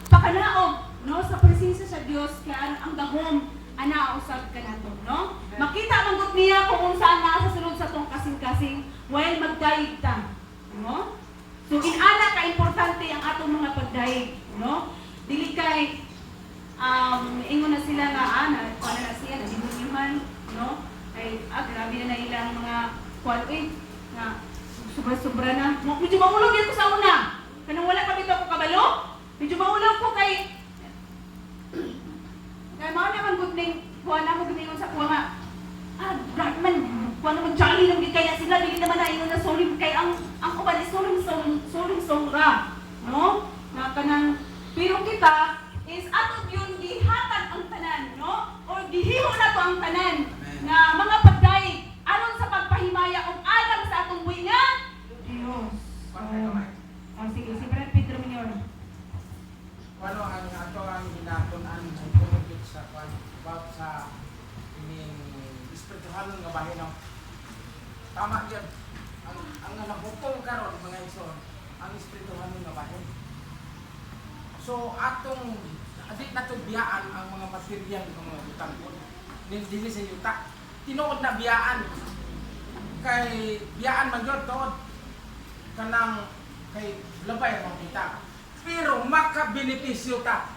pakanaog no sa presensya sa Dios kaya ang gahom ana usab kanato no. Makita man gud niya kung unsa na sa sulod sa tong kasing-kasing while magdayeg ta no. So inana ka importante ang atong mga pagdayeg no. Dili kay ingon na sila nga ana paano na siya nahimunyuhan no. Ay grabe na ilang mga kuan nga sobra-sobra na. Medyo maulog yan ko sa una. Kanang wala pa dito ako kabalo. Medyo maulog ko kay mao naman gud ning kuha na mo giningon sa kuha nga. Brahman, kuha naman jolly nang kaya sila dili naman na ingon na sorry kay ang uban is sorry ra. No? Na kanang pero kita is ato yun gihatag ang tanan, no? Or gihimo na to ang tanan nga mga pagdayeg aron sa pagpahimaya og alam sa atong buhi nga Dios. Sige, si Brad Pedro Minyor. Ano ang ato ang ginatunan ay kumugit sa about sa ining espirituhan nga bahin no. Tama gyud. Ang nabukol karon mga igsoon, ang espirituhan nga bahin. So atong adik nato biyaan ang mga materyal ng mga butang po. Dili sa yuta. Tinuod na biyaan. Kay biyaan man gyud tuod kanang kay labay ang kita. Pero makabenepisyo ta.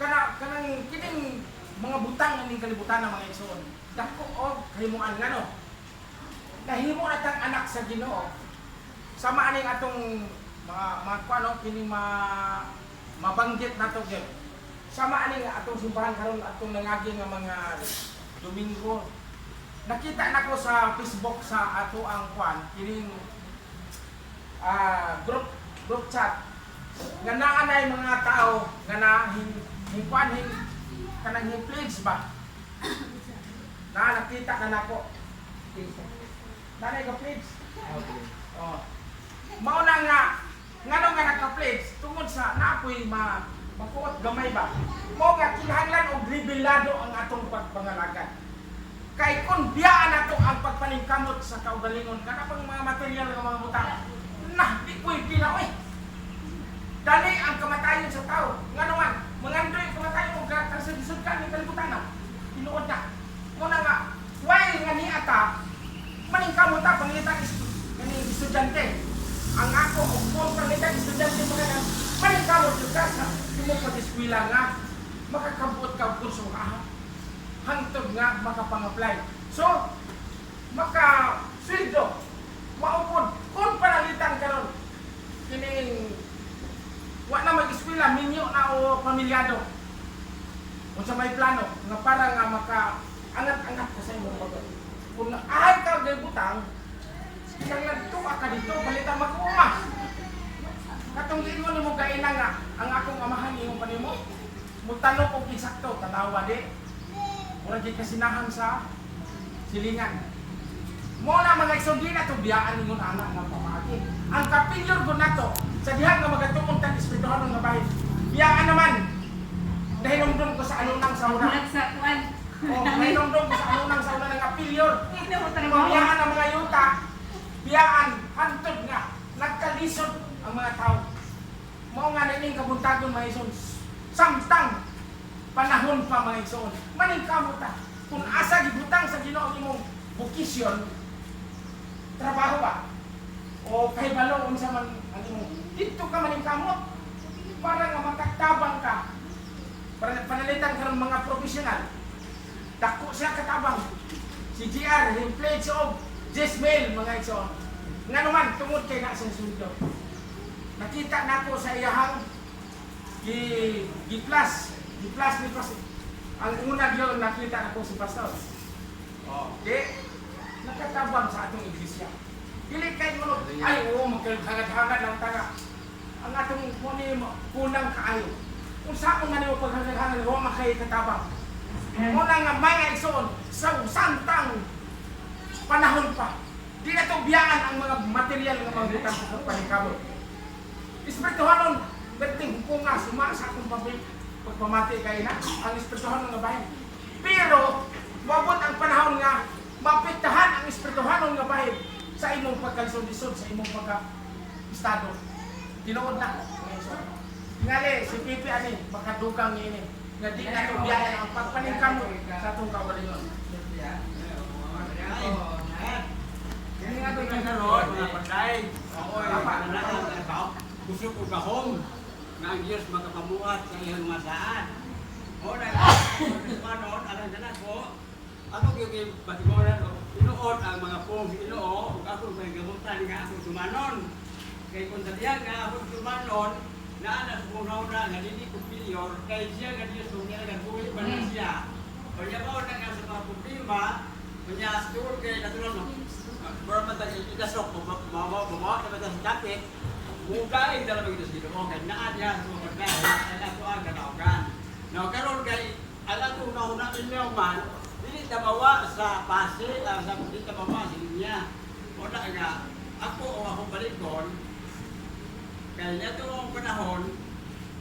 Kanang kining mga butang ning kalibutan ng mga igsoon. Dako og kahimuan ngano. Nahimo na tang anak sa Ginoo. Sama aning atong mga kuano kini mabanggit nato gyud. Sama aning atong simbahan karon atong nangagi nga mga Domingo. Nakita nako sa Facebook sa ato ang kuan kining group chat nga naanay mga tao nga na hingkuan kanang pledge ba na nakita ka nako nanay ka pledge mao na nga ngano nga naka-pledge tungod sa naapoy makuot gamay ba mo nga kinahanglan og revelado ang atong pagpangalagan kay kun biyaan nato ang pagpaningkamot sa kaugalingon kana pang mga material nga mga butang nah, di ko'y pinaoy. Dali ang kamatayon sa tao. Nga naman, mangandoy ang kamatayon mo gata sa disod ka ng kalibutan na. Tinuod na. Muna nga, while nga ni ata, maningkamot ta, pangilitan ng estudyante. Ang ako, kung pangilitan estudyante mo nga maningkamot yung ka sa mo pag-eskwila nga, makakabuot ka kurso ka. Hantod nga, makapang-apply. So, maka-sweldo. Maupod, kung panalitan karon kining wa na mag-eskwela minyo na o pamilyado unsa may plano nga para nga maka angat-angat ka sa imong pagod kung ahay ka gay butang kinahanglan tuwa ka dito balita mag-uma katong giingon nimo gaina nga ang akong amahan imong panimo mutanong og eksakto tanawa di mura di kasinahan sa silingan. Muna mga isogin na ito, biyaan ningon anak ng pamagi. Ang kapilyor ko na ito, sa dihan nga magatungkol tang espirituhan ng bahay. Biyaan naman, dahil nungdong ko sa anunang sauna. Dahil nungdong ko sa anunang sauna ng kapilyor. Biyaan ang mga yuta, biyaan, hantod nga, nagkalisod ang mga tao. Mao nga na ining kabuntagon mga ison, samtang panahon pa mga ison. Maningkamot ta, kung asa gibutang sa Ginoo imong bukisyon, trabaho ba? O kahibalo unsa man ang imong dito ka maningkamot para nga makatabang ka. Para panalitan karon mga profesional. Dako siya katabang. Si GR yung pledge of Jezmel mga igsoon. Nga naman tungod kay na sa sundo. Nakita nako sa iyahang gi-plus ni Pastor. Ang una gyud nakita nako si Pastor. Okay. Nakatabang sa atong iglesia. Dili kay mo ay magkagad-hagad lang taga. Ang atong kunang kaayo. Kung saan man nimo paghagad-hagad wa makay katabang. Muna nga mga igsoon sa santang panahon pa. Di na to biyaan ang mga material nga mga butang sa paningkamot. Espirituhanon berting hukunga suma sa atong pagpamati kay na ang espirituhanon nga bahin. Pero mabot ang panahon nga mapektahan ang espirituhanon nga bahin sa imong pagkalisod-lisod, sa imong pagka-estado. Tinuod na. Ngali, si Pipi ani, makadugang ini. Nga di na itong biyahe ang pagpaningkam mo sa itong kawalingon. Ini nga ito yung karoon, mga patay. Gusto ko kahong nga ang Diyos makapamuhat sa iyong masaan. O na panon, alam ka na ko, ako yung patimoran o inuot ang mga pong inoo, ug ako may gamutan nga ako tumanon. Kay kung talihan nga ako tumanon, naanas mo na nga dili ko pilyor, kay siya nga Diyos kung niya nagbuhi pa na siya. O niya ba na nga sa mga problema, kunya siguro kay katulad no, para matag itasok mo, mawa ka ba sa kapit, mukay dala ba ito sila mo, kay naan niya sa mga pagkain, ay ako ang kataugan. Now, karon kay alam ko na una inyo man, dili tabawa sa pasi, sa dili tabawa sa linya. O na nga, ako o akong balikon, kaya niya itong panahon,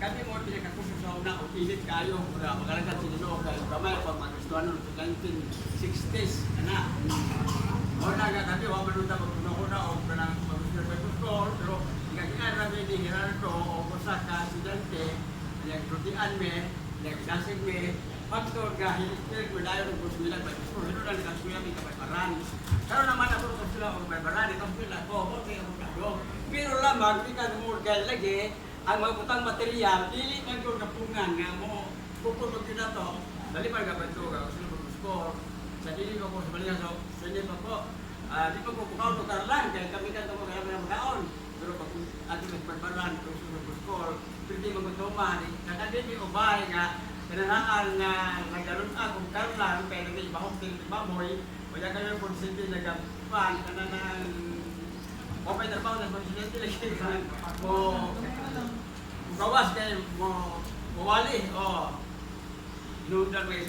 kami mo pinakakusok sa una, o pilit kayo, mula magalagan sa Ginoo kay kamay pag magustuhan noon sa 1960s, ana. O na nga, kami wa manuta magpunahuna o kanang magustuhan may gusto, pero hingagin rami ni Gerardo o kusa ka estudyante, yung rutian me, nagdasig me, pagtod ka, hilig mo dayo ng kuswilan, may gusto, hino na nagkaswilan may kabaybaran. Pero naman ako ng kuswilan o kabaybaran, itong swilan ko, okay ako kayo. Pero lamang, di ka numulgay lagi, ang mga butang material, dili man ko kapungan nga mo, pupulog yun na to, dali pa nga ba ito, sino po score, sa dili ko sa balihan, so, sa hindi pa po, di pa ko pukaw lugar lang, kaya kami ka ito mga magkaon. Pero pag ating nagbarbaran, kung sino po score, hindi magtuman, nakadili o bahay nga, kananaan na nagkaroon akong karlan, kaya naging bahok din ni Baboy, kaya kayo po hindi nagkapan, kananaan, okay trabaho na presidente lagi mo gawas kayo mo wali, oh, noon na may